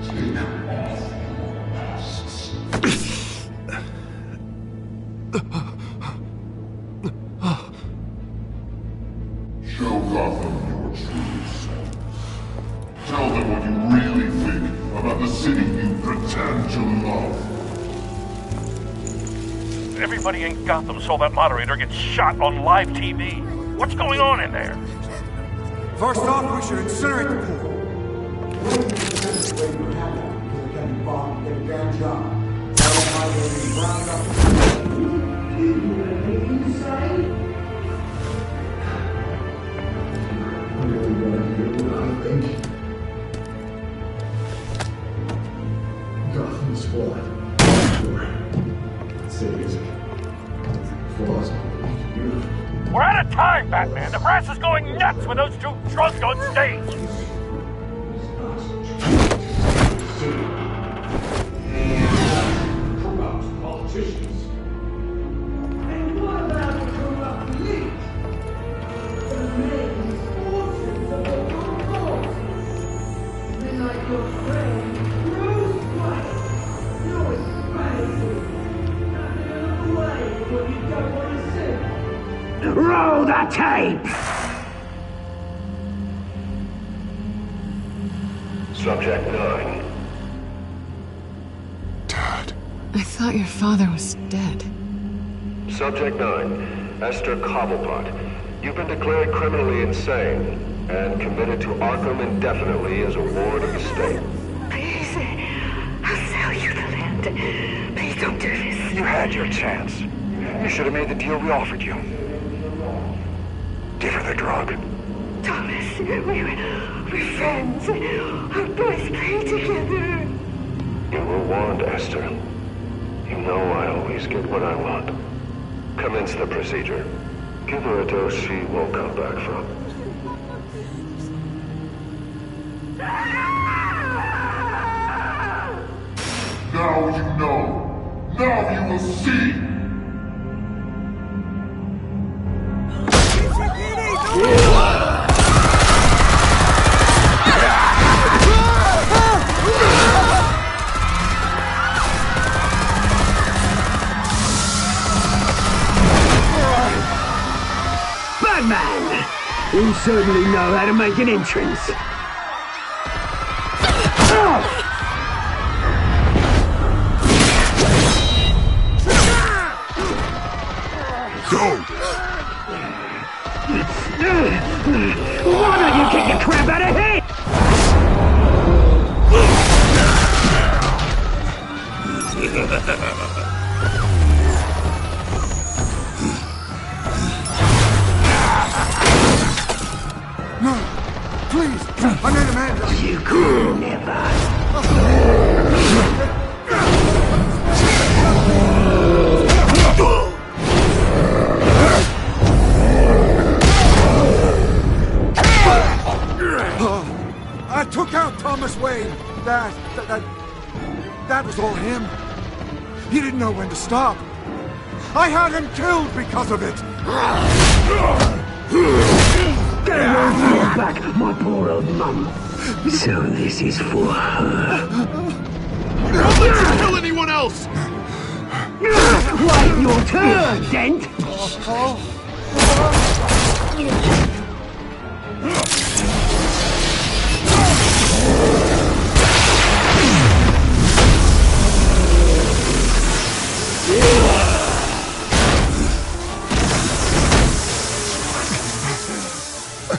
take off your masks. Show Gotham your true selves. Tell them what you really think about the city you pretend to love. Everybody in Gotham saw that moderator get shot on live TV. What's going on in there? First off, we should incinerate the pool. Gotham Squad. We're out of time, Batman. The press is going nuts with those two drunks on stage. Corrupt politicians. And what about the corrupt elite? The main forces of the corrupt. Men like your friend, Bruce Wayne. You're crazy. Nothing in the way when you don't want to see. Roll the tape! Subject 9. I thought your father was dead. Subject 9, Esther Cobblepot. You've been declared criminally insane and committed to Arkham indefinitely as a ward of the state. Please, I'll sell you the land. Please don't do this. You had your chance. You should have made the deal we offered you. Give her the drug. Thomas, we're friends. Our boys play together. You were warned, Esther. You know I always get what I want. Commence the procedure. Give her a dose she won't come back from. Now you know. Now you will see. Batman! You certainly know how to make an entrance. Go! Why don't you kick the crap out of him? No! Please! I made a man! You could never! I took out Thomas Wayne. That was all him. He didn't know when to stop. I had him killed because of it. Get away from your back, my poor old mum. So this is for her. Don't let you kill anyone else! Wait your turn, Dent!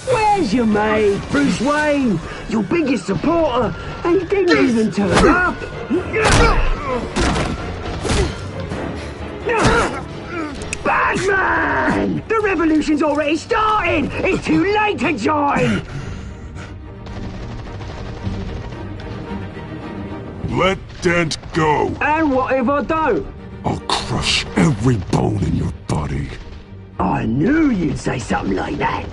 Where's your mate, Bruce Wayne? Your biggest supporter, and he didn't even turn up. Batman! The revolution's already started! It's too late to join! Let Dent go. And what if I don't? I'll crush every bone in your body. I knew you'd say something like that.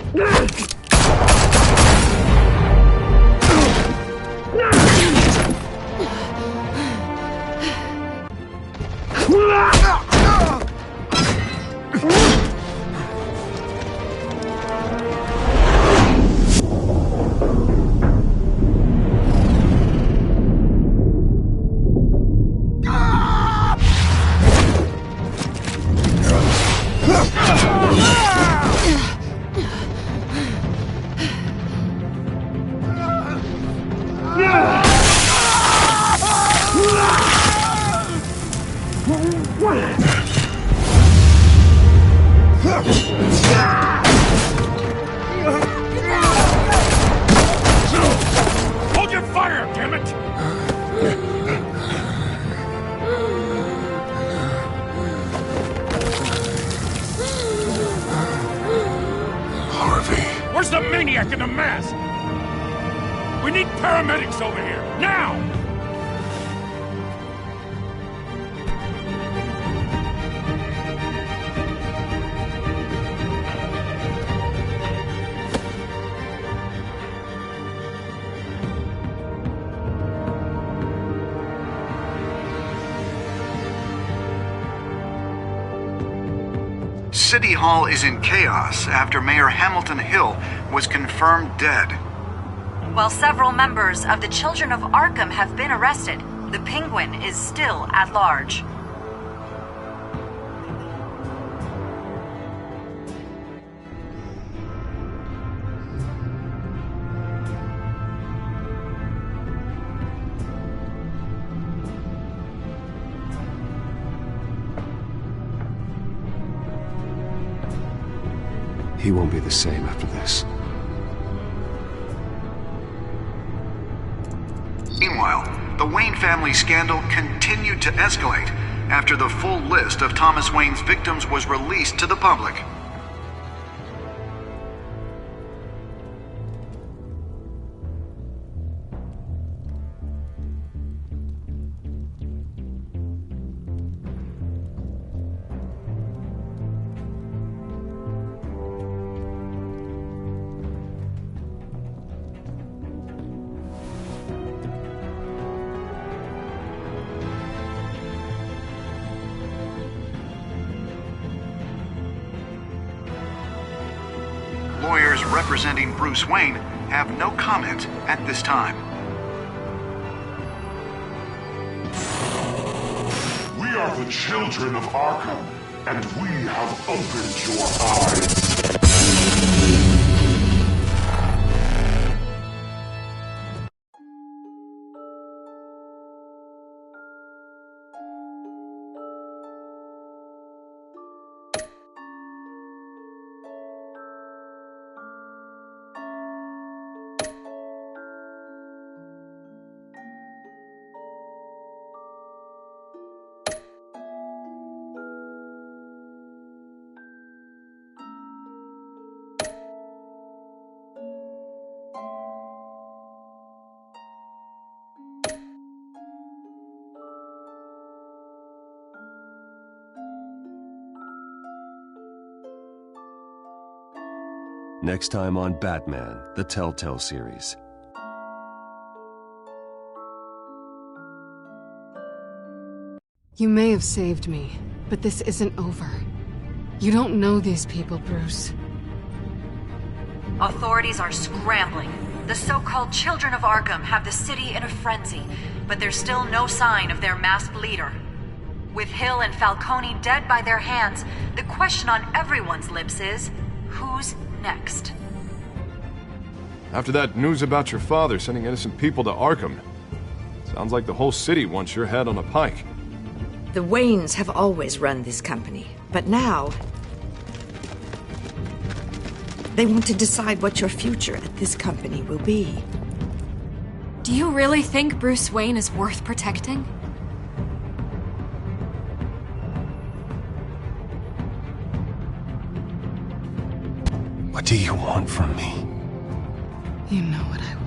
Hold your fire, damn it! Harvey. Where's the maniac in the mask? We need paramedics over here, now! City Hall is in chaos after Mayor Hamilton Hill was confirmed dead. While several members of the Children of Arkham have been arrested, the Penguin is still at large. He won't be the same after this. Meanwhile, the Wayne family scandal continued to escalate after the full list of Thomas Wayne's victims was released to the public. Lawyers representing Bruce Wayne have no comment at this time. We are the children of Arkham, and we have opened your eyes. Next time on Batman, the Telltale series. You may have saved me, but this isn't over. You don't know these people, Bruce. Authorities are scrambling. The so-called Children of Arkham have the city in a frenzy, but there's still no sign of their masked leader. With Hill and Falcone dead by their hands, the question on everyone's lips is, who's next? After that news about your father sending innocent people to Arkham, sounds like the whole city wants your head on a pike. The Waynes have always run this company, but now they want to decide what your future at this company will be. Do you really think Bruce Wayne is worth protecting? What do you want from me? You know what I want.